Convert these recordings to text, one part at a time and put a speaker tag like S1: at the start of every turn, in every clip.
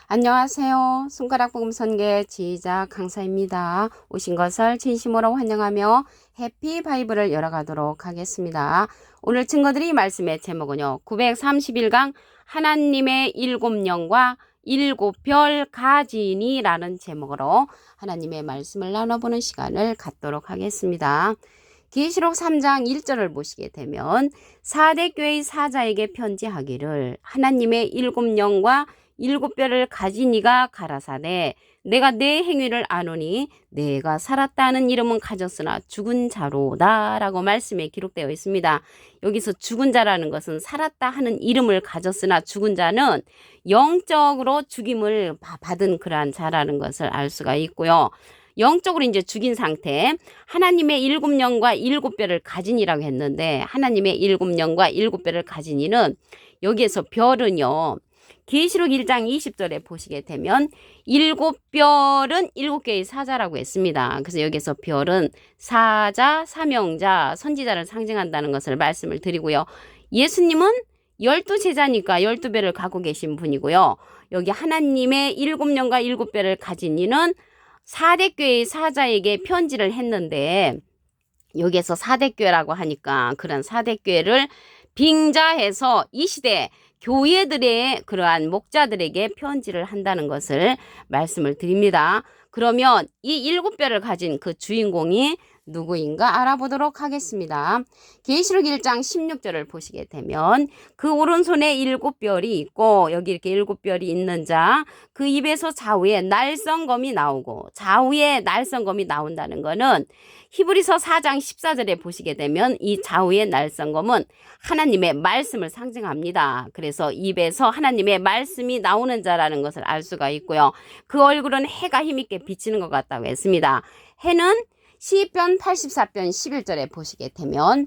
S1: 안녕하세요. 손가락 복음 선계 지휘자 강사입니다. 오신 것을 진심으로 환영하며 해피 바이블을 열어가도록 하겠습니다. 오늘 증거드릴 말씀의 제목은요. 931강 하나님의 일곱 영과 일곱 별 가지니라는 제목으로 하나님의 말씀을 나눠보는 시간을 갖도록 하겠습니다. 계시록 3장 1절을 보시게 되면 사대 교회의 사자에게 편지하기를 하나님의 일곱 영과 일곱 별을 가진 이가 가라사대 내가 내 행위를 아노니 내가 살았다는 이름은 가졌으나 죽은 자로다 라고 말씀에 기록되어 있습니다. 여기서 죽은 자라는 것은 살았다 하는 이름을 가졌으나 죽은 자는 영적으로 죽임을 받은 그러한 자라는 것을 알 수가 있고요. 영적으로 이제 죽인 상태, 하나님의 일곱 영과 일곱 별을 가진이라고 했는데 하나님의 일곱 영과 일곱 별을 가진 이는 여기에서 별은요. 계시록 1장 20절에 보시게 되면 일곱 별은 일곱 개의 사자라고 했습니다. 그래서 여기서 별은 사자, 사명자, 선지자를 상징한다는 것을 말씀을 드리고요. 예수님은 12제자니까 12별을 갖고 계신 분이고요. 여기 하나님의 일곱 영과 일곱 별을 가진 이는 사대교회의 사자에게 편지를 했는데 여기에서 사대교회라고 하니까 그런 사대교회를 빙자해서 이 시대 교회들의 그러한 목자들에게 편지를 한다는 것을 말씀을 드립니다. 그러면 이 일곱 별을 가진 그 주인공이 누구인가 알아보도록 하겠습니다. 계시록 1장 16절을 보시게 되면 그 오른손에 일곱 별이 있고 여기 이렇게 일곱 별이 있는 자 그 입에서 좌우에 날성검이 나오고 좌우에 날성검이 나온다는 거는 히브리서 4장 14절에 보시게 되면 이 좌우의 날성검은 하나님의 말씀을 상징합니다. 그래서 입에서 하나님의 말씀이 나오는 자라는 것을 알 수가 있고요. 그 얼굴은 해가 힘있게 비치는 것 같다고 했습니다. 해는 시편 84편 11절에 보시게 되면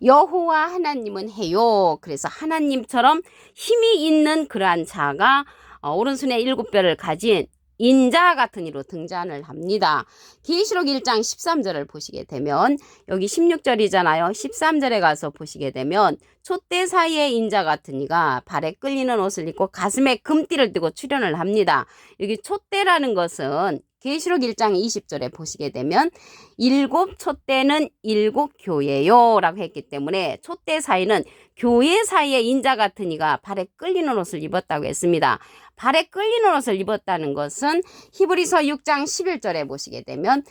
S1: 여호와 하나님은 해요. 그래서 하나님처럼 힘이 있는 그러한 자가 오른손에 일곱 별을 가진 인자 같은 이로 등장을 합니다. 계시록 1장 13절을 보시게 되면 여기 16절이잖아요. 13절에 가서 보시게 되면 촛대 사이의 인자 같은 이가 발에 끌리는 옷을 입고 가슴에 금띠를 띠고 출현을 합니다. 여기 촛대라는 것은 계시록 1장 20절에 보시게 되면 일곱 촛대는 일곱 교회요 라고 했기 때문에 촛대 사이는 교회 사이의 인자 같은 이가 발에 끌리는 옷을 입었다고 했습니다. 발에 끌리는 옷을 입었다는 것은 히브리서 6장 11절에 보시게 되면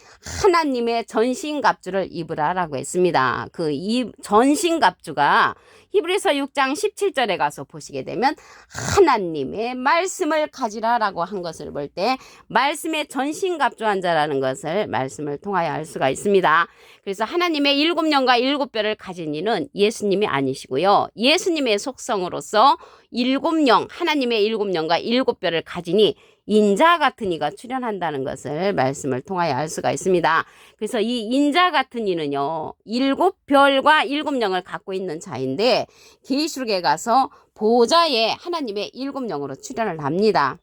S1: 하나님의 전신갑주를 입으라라고 했습니다. 그 이 전신갑주가 히브리서 6장 17절에 가서 보시게 되면 하나님의 말씀을 가지라라고 한 것을 볼 때 말씀의 전신갑주한 자라는 것을 말씀을 통하여 알 수가 있습니다. 그래서 하나님의 일곱 영과 일곱 별을 가진 이는 예수님이 아니시고요. 예수님의 속성으로서 일곱 영, 하나님의 일곱 영과 일곱 별을 가지니 인자 같은 이가 출현한다는 것을 말씀을 통하여 알 수가 있습니다. 그래서 이 인자 같은 이는요. 일곱 별과 일곱 영을 갖고 있는 자인데 계시록에 가서 보좌에 하나님의 일곱 영으로 출현을 합니다.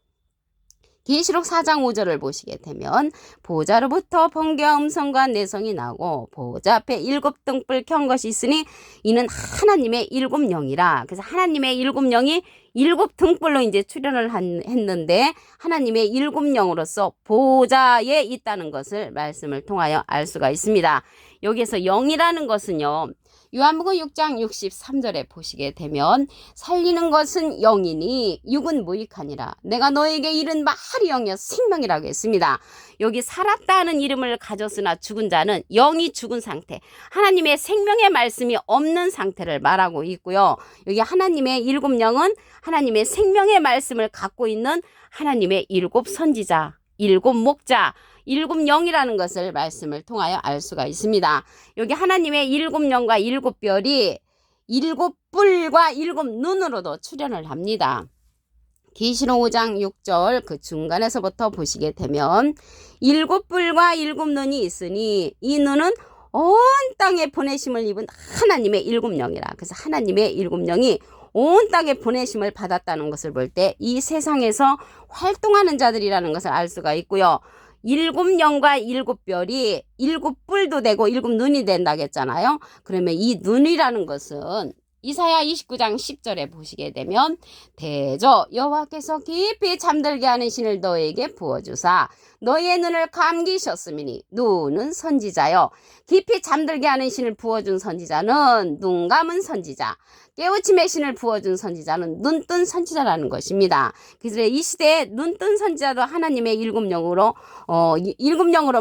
S1: 계시록 4장 5절을 보시게 되면 보좌로부터 번개와 음성과 내성이 나고 보좌 앞에 일곱 등불 켠 것이 있으니 이는 하나님의 일곱 영이라. 그래서 하나님의 일곱 영이 일곱 등불로 이제 출현을 했는데 하나님의 일곱 영으로서 보좌에 있다는 것을 말씀을 통하여 알 수가 있습니다. 여기에서 영이라는 것은요. 요한복음 6장 63절에 보시게 되면 살리는 것은 영이니 육은 무익하니라. 내가 너에게 이른 말이 영이여 생명이라고 했습니다. 여기 살았다는 이름을 가졌으나 죽은 자는 영이 죽은 상태, 하나님의 생명의 말씀이 없는 상태를 말하고 있고요. 여기 하나님의 일곱 영은 하나님의 생명의 말씀을 갖고 있는 하나님의 일곱 선지자, 일곱 목자, 일곱 영이라는 것을 말씀을 통하여 알 수가 있습니다. 여기 하나님의 일곱 영과 일곱 별이 일곱 뿔과 일곱 눈으로도 출현을 합니다. 계시록 5장 6절 그 중간에서부터 보시게 되면 일곱 뿔과 일곱 눈이 있으니 이 눈은 온 땅에 보내심을 입은 하나님의 일곱 영이라. 그래서 하나님의 일곱 영이 온 땅에 보내심을 받았다는 것을 볼 때 이 세상에서 활동하는 자들이라는 것을 알 수가 있고요. 일곱 영과 일곱 별이 일곱 뿔도 되고 일곱 눈이 된다고 했잖아요. 그러면 이 눈이라는 것은 이사야 29장 10절에 보시게 되면 대저 여호와께서 깊이 잠들게 하는 신을 너에게 부어주사 너의 눈을 감기셨음이니 눈은 선지자요. 깊이 잠들게 하는 신을 부어준 선지자는 눈 감은 선지자, 깨우침의 신을 부어준 선지자는 눈뜬 선지자라는 것입니다. 그래서 이 시대에 눈뜬 선지자도 하나님의 일곱 영으로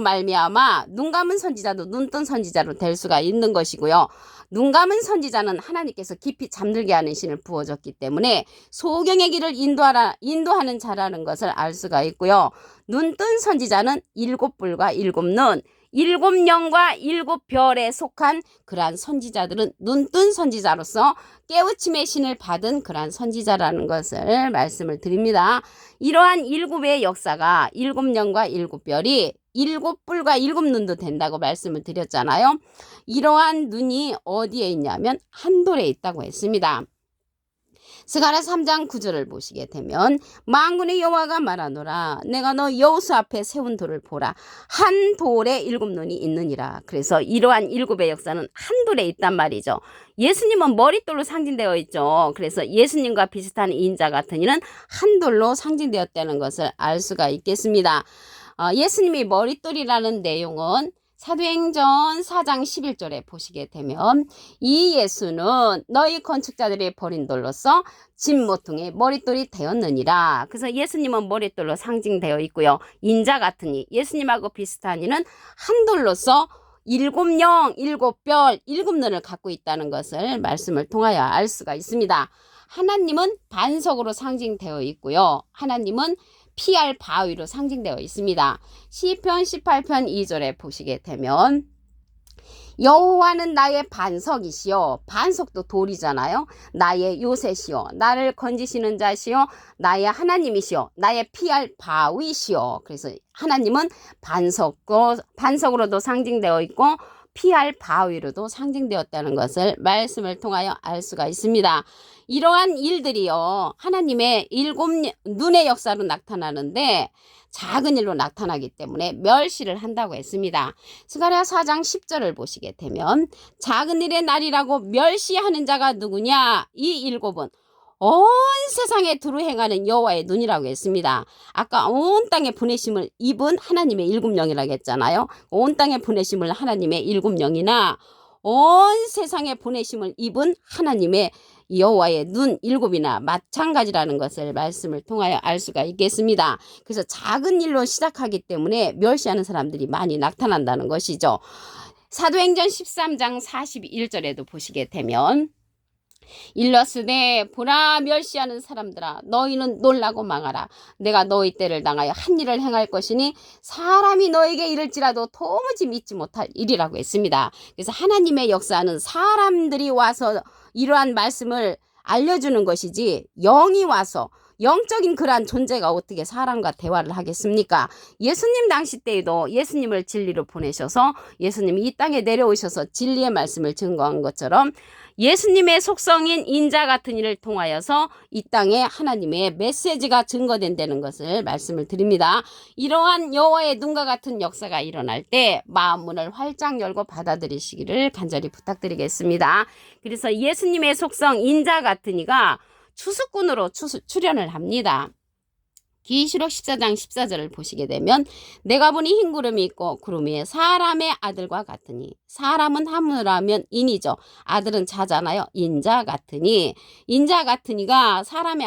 S1: 말미암아 눈 감은 선지자도 눈뜬 선지자로 될 수가 있는 것이고요. 눈 감은 선지자는 하나님께서 깊이 잠들게 하는 신을 부어줬기 때문에 소경의 길을 인도하는 자라는 것을 알 수가 있고요. 눈뜬 선지자는 일곱 뿔과 일곱 눈, 일곱 영과 일곱 별에 속한 그러한 선지자들은 눈뜬 선지자로서 깨우침의 신을 받은 그러한 선지자라는 것을 말씀을 드립니다. 이러한 일곱의 역사가 일곱 영과 일곱 별이 일곱 뿔과 일곱 눈도 된다고 말씀을 드렸잖아요. 이러한 눈이 어디에 있냐면 한돌에 있다고 했습니다. 스가랴 3장 9절을 보시게 되면 만군의 여호와가 말하노라 내가 너 여호수 앞에 세운 돌을 보라 한 돌에 일곱 눈이 있느니라. 그래서 이러한 일곱의 역사는 한 돌에 있단 말이죠. 예수님은 머릿돌로 상징되어 있죠. 그래서 예수님과 비슷한 인자 같은 이는 한 돌로 상징되었다는 것을 알 수가 있겠습니다. 예수님이 머릿돌이라는 내용은 사도행전 4장 11절에 보시게 되면 이 예수는 너희 건축자들이 버린 돌로서 집 모퉁이의 머릿돌이 되었느니라. 그래서 예수님은 머릿돌로 상징되어 있고요. 인자 같으니 예수님하고 비슷한 이는 한 돌로서 일곱 영, 일곱 별, 일곱 눈을 갖고 있다는 것을 말씀을 통하여 알 수가 있습니다. 하나님은 반석으로 상징되어 있고요. 하나님은 피할 바위로 상징되어 있습니다. 시편 18편 2절에 보시게 되면 여호와는 나의 반석이시요 반석도 돌이잖아요. 나의 요새시요 나를 건지시는 자시요 나의 하나님이시요 나의 피할 바위시요. 그래서 하나님은 반석으로도 상징되어 있고 피할 바위로도 상징되었다는 것을 말씀을 통하여 알 수가 있습니다. 이러한 일들이요 하나님의 일곱 눈의 역사로 나타나는데 작은 일로 나타나기 때문에 멸시를 한다고 했습니다. 스가랴 4장 10절을 보시게 되면 작은 일의 날이라고 멸시하는 자가 누구냐? 이 일곱은 온 세상에 두루 행하는 여호와의 눈이라고 했습니다. 아까 온 땅에 보내심을 입은 하나님의 일곱 영이라고 했잖아요. 온 땅에 보내심을 하나님의 일곱 영이나 온 세상에 보내심을 입은 하나님의 여호와의 눈 일곱이나 마찬가지라는 것을 말씀을 통하여 알 수가 있겠습니다. 그래서 작은 일로 시작하기 때문에 멸시하는 사람들이 많이 나타난다는 것이죠. 사도행전 13장 41절에도 보시게 되면 일러스되 보라 멸시하는 사람들아 너희는 놀라고 망하라. 내가 너희 때를 당하여 한 일을 행할 것이니 사람이 너에게 이를지라도 도무지 믿지 못할 일이라고 했습니다. 그래서 하나님의 역사는 사람들이 와서 이러한 말씀을 알려주는 것이지 영이 와서 영적인 그러한 존재가 어떻게 사람과 대화를 하겠습니까? 예수님 당시 때에도 예수님을 진리로 보내셔서 예수님이 이 땅에 내려오셔서 진리의 말씀을 증거한 것처럼 예수님의 속성인 인자 같은 이를 통하여서 이 땅에 하나님의 메시지가 증거된다는 것을 말씀을 드립니다. 이러한 여호와의 눈과 같은 역사가 일어날 때 마음문을 활짝 열고 받아들이시기를 간절히 부탁드리겠습니다. 그래서 예수님의 속성 인자 같은 이가 추수꾼으로 출현을 합니다. 계시록 14장 14절을 보시게 되면 내가 보니 흰 구름이 있고 구름 위에 사람의 아들과 같으니 사람은 하물하면 인이죠. 아들은 자잖아요. 인자 같으니 인자 같으니가 사람의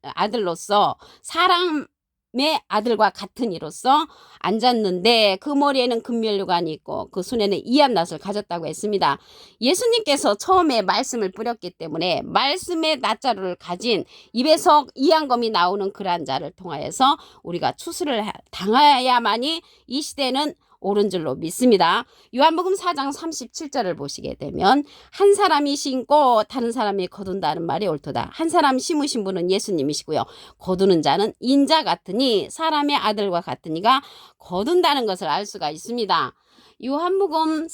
S1: 아들로서 사람의 아들과 같은 이로서 앉았는데 그 머리에는 금면류관이 있고 그 손에는 이암낫을 가졌다고 했습니다. 예수님께서 처음에 말씀을 뿌렸기 때문에 말씀의 낫자루를 가진 입에서 이양검이 나오는 그러한 자를 통하여서 우리가 추수를 당해야만이 이 시대는 옳은 줄로 믿습니다. 요한복음 4장 37절을 보시게 되면 한 사람이 심고 다른 사람이 거둔다는 말이 옳도다. 한 사람 심으신 분은 예수님이시고요. 거두는 자는 인자 같으니 사람의 아들과 같으니가 거둔다는 것을 알 수가 있습니다. 요한복음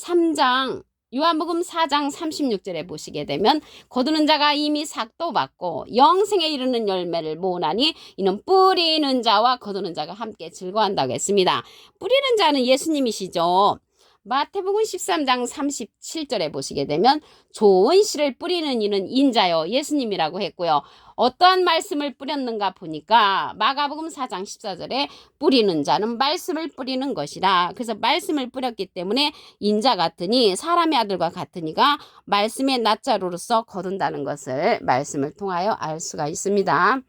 S1: 4장 36절에 보시게 되면 거두는 자가 이미 삭도 받고 영생에 이르는 열매를 모으나니 이는 뿌리는 자와 거두는 자가 함께 즐거워한다고 했습니다. 뿌리는 자는 예수님이시죠. 마태복음 13장 37절에 보시게 되면 좋은 씨를 뿌리는 이는 인자요 예수님이라고 했고요. 어떠한 말씀을 뿌렸는가 보니까 마가복음 4장 14절에 뿌리는 자는 말씀을 뿌리는 것이라. 그래서 말씀을 뿌렸기 때문에 인자 같으니 사람의 아들과 같으니가 말씀의 낫자로로서 거둔다는 것을 말씀을 통하여 알 수가 있습니다.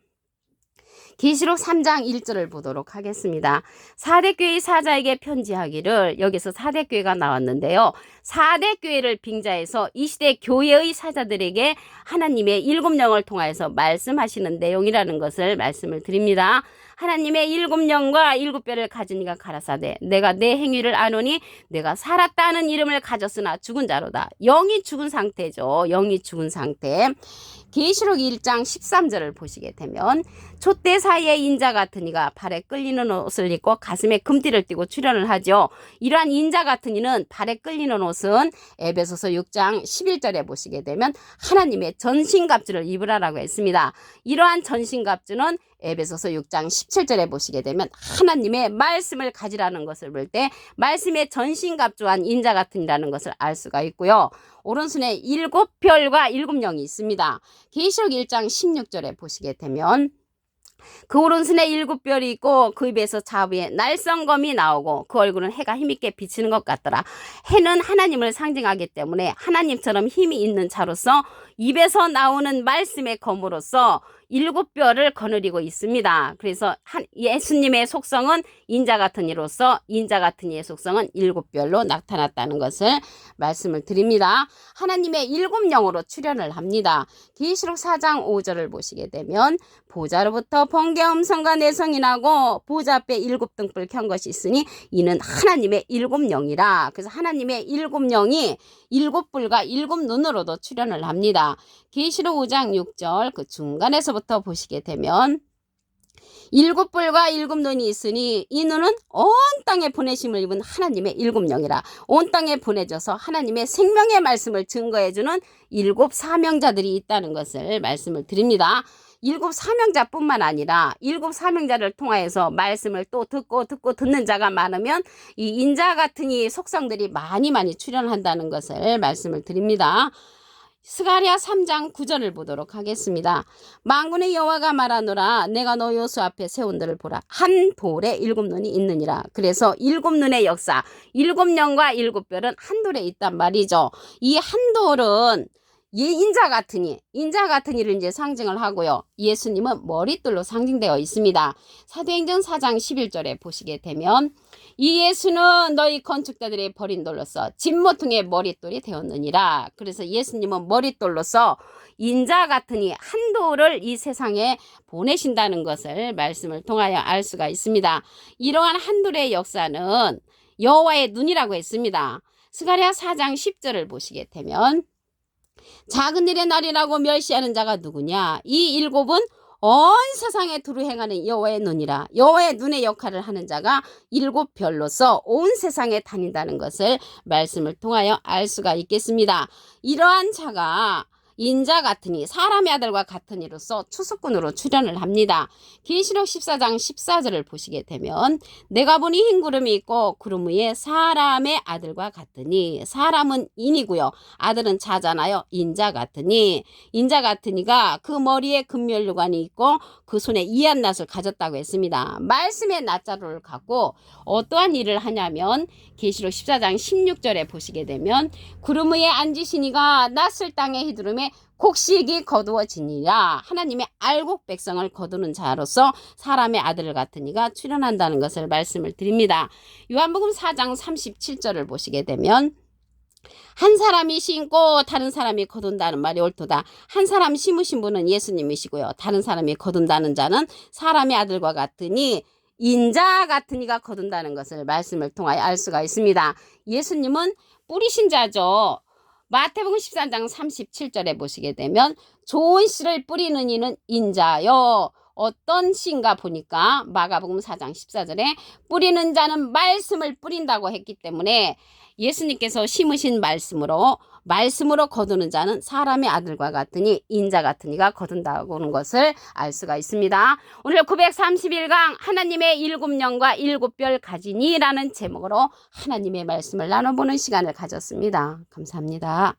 S1: 계시록 3장 1절을 보도록 하겠습니다. 사대교회 사자에게 편지하기를, 여기서 사대교회가 나왔는데요. 사대교회를 빙자해서 이 시대 교회의 사자들에게 하나님의 7영을 통하여서 말씀하시는 내용이라는 것을 말씀을 드립니다. 하나님의 7영과 7뼈를 가진 이가 가라사대 내가 내 행위를 아노니 내가 살았다는 이름을 가졌으나 죽은 자로다. 영이 죽은 상태죠. 영이 죽은 상태. 계시록 1장 13절을 보시게 되면 촛대 사이에 인자 같은 이가 발에 끌리는 옷을 입고 가슴에 금띠를 띠고 출현을 하죠. 이러한 인자 같은 이는 발에 끌리는 옷은 에베소서 6장 11절에 보시게 되면 하나님의 전신갑주를 입으라라고 했습니다. 이러한 전신갑주는 에베소서 6장 17절에 보시게 되면 하나님의 말씀을 가지라는 것을 볼 때 말씀의 전신갑주한 인자 같은이라는 것을 알 수가 있고요. 오른손에 7별과 7영이 있습니다. 계시록 1장 16절에 보시게 되면 그 오른손에 7별이 있고 그 입에서 좌우에 날성검이 나오고 그 얼굴은 해가 힘있게 비치는 것 같더라. 해는 하나님을 상징하기 때문에 하나님처럼 힘이 있는 자로서 입에서 나오는 말씀의 검으로서 7뼈를 거느리고 있습니다. 그래서 예수님의 속성은 인자 같은 이로서 인자 같은 이의 속성은 7뼈로 나타났다는 것을 말씀을 드립니다. 하나님의 7영으로 출현을 합니다. 계시록 4장 5절을 보시게 되면 보좌로부터 번개 음성과 내성이 나고 보좌 앞에 7등불 켠 것이 있으니 이는 하나님의 7영이라. 그래서 하나님의 7영이 7불과 7눈으로도 출현을 합니다. 계시록 5장 6절 그 중간에서부터 보시게 되면 7불과 7눈이 있으니 이 눈은 온 땅에 보내심을 입은 하나님의 7영이라. 온 땅에 보내져서 하나님의 생명의 말씀을 증거해주는 7 사명자들이 있다는 것을 말씀을 드립니다. 7 사명자뿐만 아니라 7 사명자를 통하여서 말씀을 또 듣고 듣는 자가 많으면 이 인자 같은 이 속성들이 많이 출현한다는 것을 말씀을 드립니다. 스가랴 3장 9절을 보도록 하겠습니다. 만군의 여호와가 말하노라 내가 너 여호수 앞에 세운 들을 보라 한 돌에 7눈이 있느니라. 그래서 7눈의 역사 7영과 7뼈는 한 돌에 있단 말이죠. 이 한 돌은 인자 같은 이를 이제 상징을 하고요. 예수님은 머릿돌로 상징되어 있습니다. 사도행전 4장 11절에 보시게 되면 이 예수는 너희 건축자들의 버린 돌로서 진모퉁의 머릿돌이 되었느니라. 그래서 예수님은 머릿돌로서 인자 같은 이 한 돌을 이 세상에 보내신다는 것을 말씀을 통하여 알 수가 있습니다. 이러한 한 돌의 역사는 여호와의 눈이라고 했습니다. 스가랴 4장 10절을 보시게 되면 작은 일의 날이라고 멸시하는 자가 누구냐? 이 7은 온 세상에 두루 행하는 여호와의 눈이라. 여호와의 눈의 역할을 하는 자가 7별로서 온 세상에 다닌다는 것을 말씀을 통하여 알 수가 있겠습니다. 이러한 자가 인자 같으니 사람의 아들과 같은 이로서 추수꾼으로 출현을 합니다. 계시록 14장 14절을 보시게 되면 내가 보니 흰 구름이 있고 구름 위에 사람의 아들과 같으니 사람은 인이고요. 아들은 자잖아요. 인자 같으니가 그 머리에 금면류관이 있고 그 손에 이한낫을 가졌다고 했습니다. 말씀의 낫자루를 갖고 어떠한 일을 하냐면 계시록 14장 16절에 보시게 되면 구름 위에 앉으시니가 낫을 땅에 휘두르매 곡식이 거두어지니라. 하나님의 알곡 백성을 거두는 자로서 사람의 아들 같은 이가 출현한다는 것을 말씀을 드립니다. 요한복음 4장 37절을 보시게 되면 한 사람이 심고 다른 사람이 거둔다는 말이 옳도다. 한 사람 심으신 분은 예수님이시고요. 다른 사람이 거둔다는 자는 사람의 아들과 같으니 인자 같은 이가 거둔다는 것을 말씀을 통하여 알 수가 있습니다. 예수님은 뿌리신 자죠. 마태복음 13장 37절에 보시게 되면 좋은 씨를 뿌리는 이는 인자요 어떤 시인가 보니까 마가복음 4장 14절에 뿌리는 자는 말씀을 뿌린다고 했기 때문에 예수님께서 심으신 말씀으로 거두는 자는 사람의 아들과 같으니 인자 같은 이가 거둔다고 하는 것을 알 수가 있습니다. 오늘 931강 하나님의 7영과 7별 가지니 라는 제목으로 하나님의 말씀을 나눠보는 시간을 가졌습니다. 감사합니다.